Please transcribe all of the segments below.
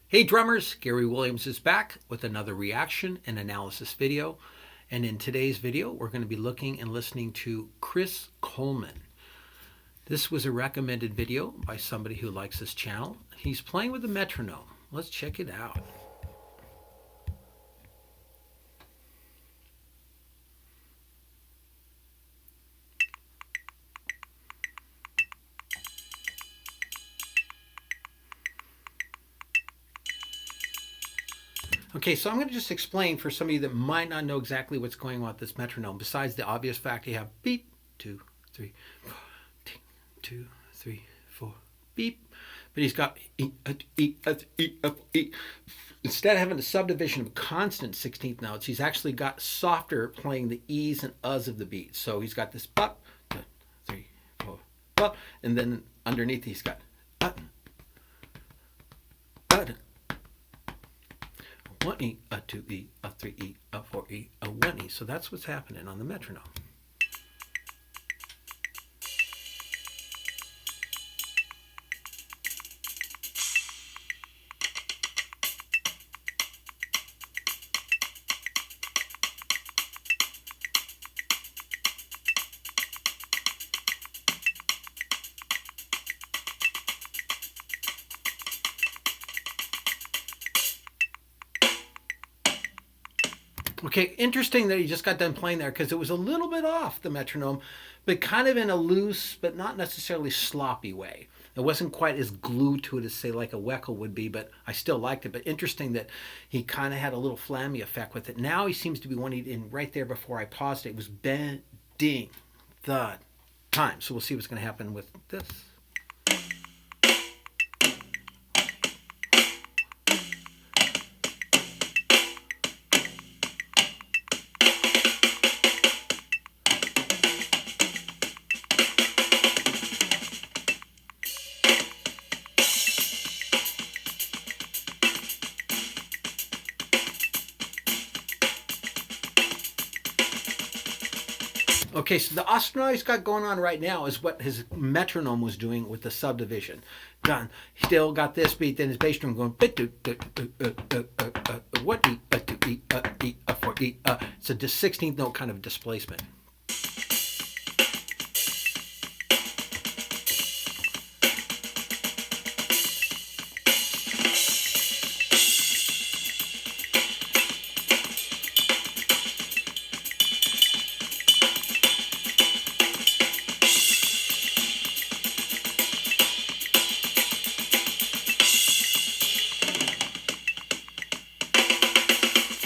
Hey drummers, Garey Williams is back with another reaction and analysis video. And in today's video, we're going to be looking and listening to Chris Coleman. This was a recommended video by somebody who likes this channel. He's playing with a metronome. Let's check it out. Okay, so I'm going to just explain for some of you that might not know exactly what's going on with this metronome, besides the obvious fact you have beep, 2, 3, 4, 2, 3, 4, beep. But he's got E. Instead of having a subdivision of constant 16th notes, he's actually got softer playing the E's and U's of the beat. So he's got this bop, 2, 3, 4, bop, and then underneath he's got button, button. 1E, a 2E, a 3E, a 4E, a 1E. So that's what's happening on the metronome. Okay, interesting that he just got done playing there because it was a little bit off the metronome, but kind of in a loose, but not necessarily sloppy way. It wasn't quite as glued to it as, say, like a Weckl would be, but I still liked it. But interesting that he kind of had a little flammy effect with it. Now he seems to be wanting, in right there before I paused it, was bending the time. So we'll see what's going to happen with this. Okay, so the oscillator he's got going on right now is what his metronome was doing with the subdivision. Done. Still got this beat, then his bass drum going. What E, a 2E, a E, a 4E. It's a 16th note kind of displacement.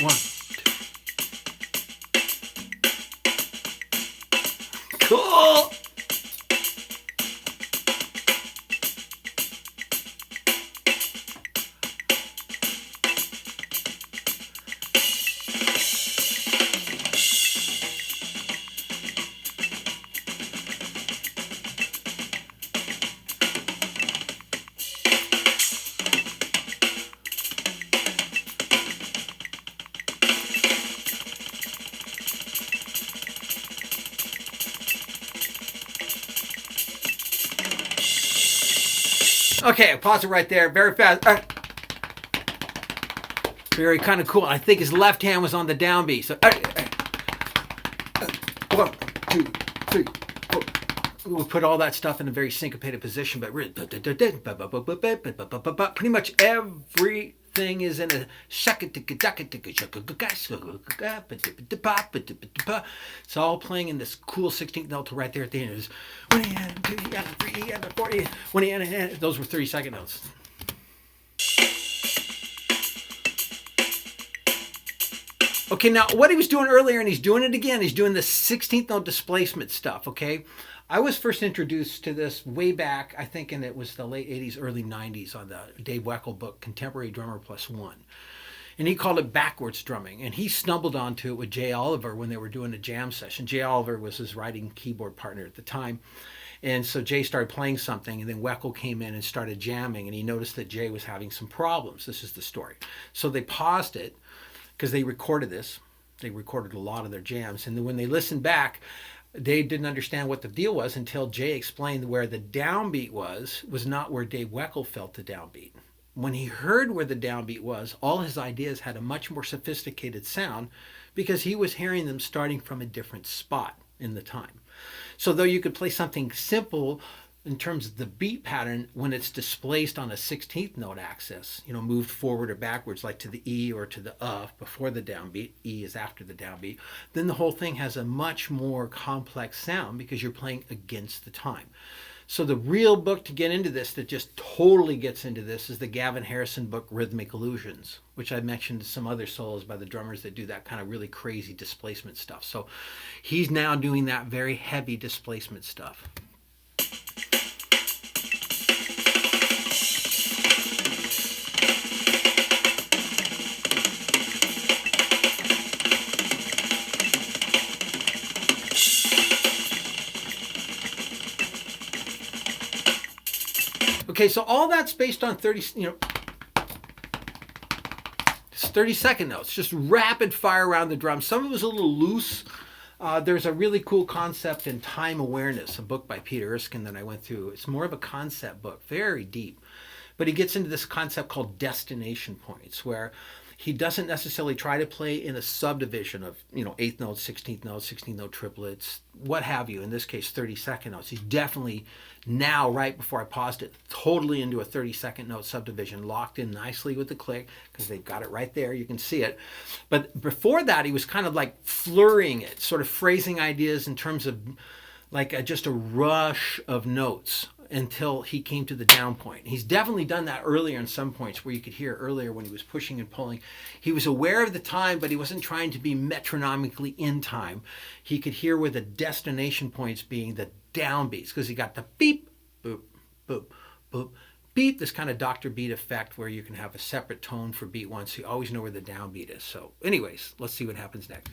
One, two. Cool. Okay, pause it right there. Very fast. Very kind of cool. I think his left hand was on the downbeat. So 1, 2, 3, 4. We'll put all that stuff in a very syncopated position, but pretty much everything is in a second. It's all playing in this cool 16th note right there at the end. It was 1 E and 2 E and 3 E and 4 E, 1 E and those were 30-second notes. Okay, now what he was doing earlier, and he's doing it again, he's doing the 16th note displacement stuff, okay? I was first introduced to this way back, I think, and it was the late 80s, early 90s on the Dave Weckl book, Contemporary Drummer Plus One. And he called it backwards drumming. And he stumbled onto it with Jay Oliver when they were doing a jam session. Jay Oliver was his writing keyboard partner at the time. And so Jay started playing something, and then Weckl came in and started jamming, and he noticed that Jay was having some problems. This is the story. So they paused it, because they recorded this. They recorded a lot of their jams. And then when they listened back, Dave didn't understand what the deal was until Jay explained where the downbeat was not where Dave Weckl felt the downbeat. when he heard where the downbeat was, all his ideas had a much more sophisticated sound because he was hearing them starting from a different spot in the time. So though you could play something simple in terms of the beat pattern when it's displaced on a 16th note axis, moved forward or backwards like to the E or to the before the downbeat, E is after the downbeat, then the whole thing has a much more complex sound because you're playing against the time. So the real book to get into this that just totally gets into this is the Gavin Harrison book, Rhythmic Illusions, which I mentioned some other solos by the drummers that do that kind of really crazy displacement stuff. So he's now doing that very heavy displacement stuff. Okay, so all that's based on 30-second notes, just rapid fire around the drum. Some of it was a little loose. There's a really cool concept in Time Awareness, a book by Peter Erskine that I went through. It's more of a concept book, very deep. But he gets into this concept called destination points, where he doesn't necessarily try to play in a subdivision of, 8th notes, 16th notes, 16th note triplets, what have you, in this case 30-second notes. He's definitely now, right before I paused it, totally into a 30-second note subdivision, locked in nicely with the click, because they've got it right there, you can see it. But before that, he was kind of like flurrying it, sort of phrasing ideas in terms of like just a rush of notes until he came to the down point. He's definitely done that earlier in some points where you could hear earlier when he was pushing and pulling. He was aware of the time, but he wasn't trying to be metronomically in time. He could hear where the destination points being the downbeats, because he got the beep, boop, boop, boop, beep, this kind of Dr. Beat effect where you can have a separate tone for beat one, so you always know where the downbeat is. So anyways, let's see what happens next.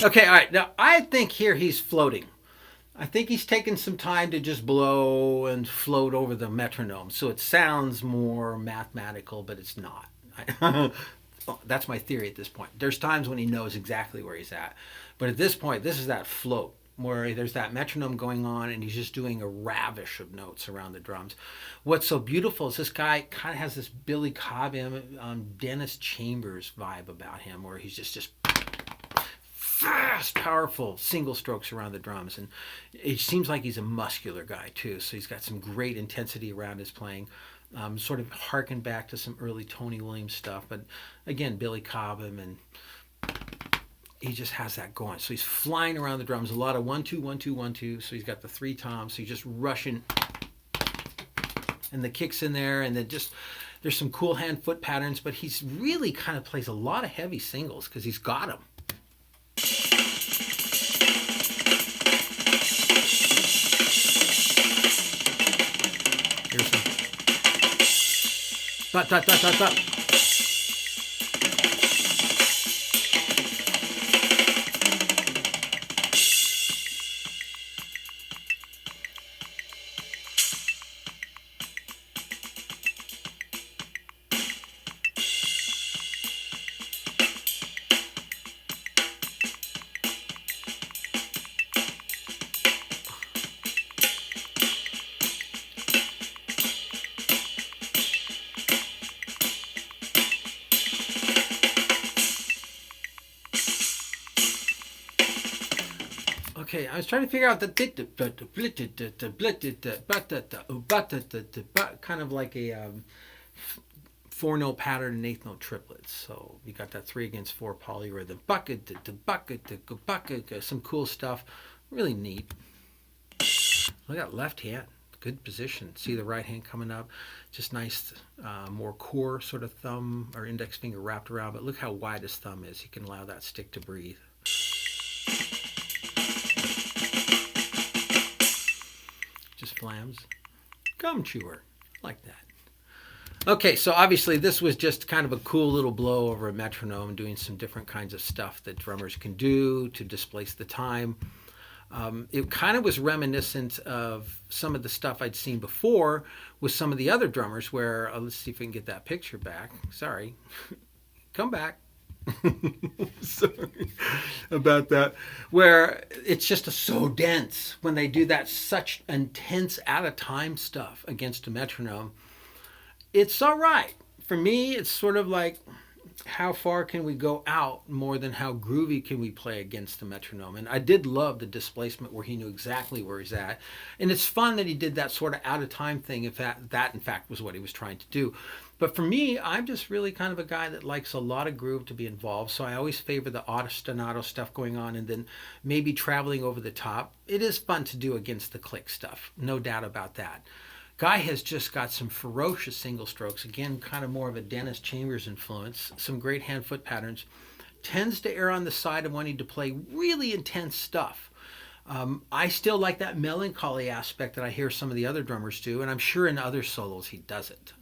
Okay, all right. Now, I think here he's floating. I think he's taken some time to just blow and float over the metronome. So it sounds more mathematical, but it's not. That's my theory at this point. There's times when he knows exactly where he's at. But at this point, this is that float where there's that metronome going on and he's just doing a ravish of notes around the drums. What's so beautiful is this guy kind of has this Billy Cobham, Dennis Chambers vibe about him, where he's just fast, powerful single strokes around the drums. And it seems like he's a muscular guy too. So he's got some great intensity around his playing. Sort of harken back to some early Tony Williams stuff. But again, Billy Cobham, and he just has that going. So he's flying around the drums. A lot of 1, 2, 1, 2, 1, 2. So he's got the 3 toms. So he's just rushing. And the kicks in there. And then just, there's some cool hand foot patterns. But he's really kind of plays a lot of heavy singles because he's got them. Here's some. Dot, dot, dot, dot, dot. Okay, I was trying to figure out the kind of like a four note pattern and eighth note triplets. So you got that 3 against 4 polyrhythm. Bucket, some cool stuff. Really neat. Look at that left hand. Good position. See the right hand coming up. Just nice, more core sort of thumb or index finger wrapped around. But look how wide his thumb is. You can allow that stick to breathe. Just flams. Gum chewer. Like that. Okay, so obviously this was just kind of a cool little blow over a metronome, doing some different kinds of stuff that drummers can do to displace the time. It kind of was reminiscent of some of the stuff I'd seen before with some of the other drummers where, let's see if we can get that picture back. Sorry. Come back. Sorry about that. Where it's just so dense when they do that such intense out of time stuff against a metronome. It's all right. For me, it's sort of like, how far can we go out more than how groovy can we play against the metronome? And I did love the displacement where he knew exactly where he's at. And it's fun that he did that sort of out of time thing, if that in fact was what he was trying to do. But for me, I'm just really kind of a guy that likes a lot of groove to be involved. So I always favor the ostinato stuff going on and then maybe traveling over the top. It is fun to do against the click stuff. No doubt about that. Guy has just got some ferocious single strokes. Again, kind of more of a Dennis Chambers influence. Some great hand-foot patterns. Tends to err on the side of wanting to play really intense stuff. I still like that melancholy aspect that I hear some of the other drummers do, and I'm sure in other solos he does it.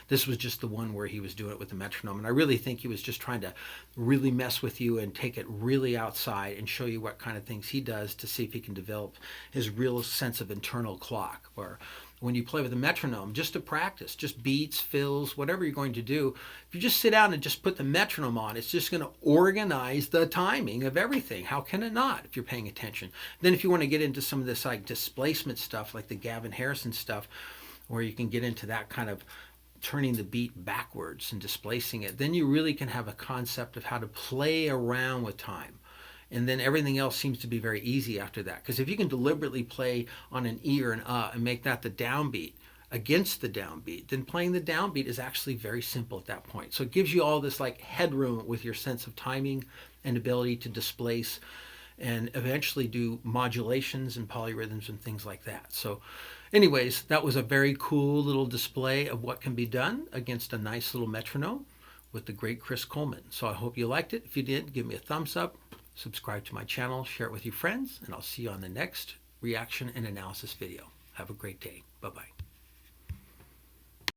This was just the one where he was doing it with the metronome, and I really think he was just trying to really mess with you and take it really outside and show you what kind of things he does to see if he can develop his real sense of internal clock. Or when you play with a metronome, just to practice, just beats, fills, whatever you're going to do, if you just sit down and just put the metronome on, it's just going to organize the timing of everything. How can it not if you're paying attention? Then if you want to get into some of this like displacement stuff, like the Gavin Harrison stuff, where you can get into that kind of turning the beat backwards and displacing it, then you really can have a concept of how to play around with time. And then everything else seems to be very easy after that. Because if you can deliberately play on an E or an and make that the downbeat against the downbeat, then playing the downbeat is actually very simple at that point. So it gives you all this like headroom with your sense of timing and ability to displace and eventually do modulations and polyrhythms and things like that. So anyways, that was a very cool little display of what can be done against a nice little metronome with the great Chris Coleman. So I hope you liked it. If you did, give me a thumbs up. Subscribe to my channel, share it with your friends, and I'll see you on the next reaction and analysis video. Have a great day. Bye-bye.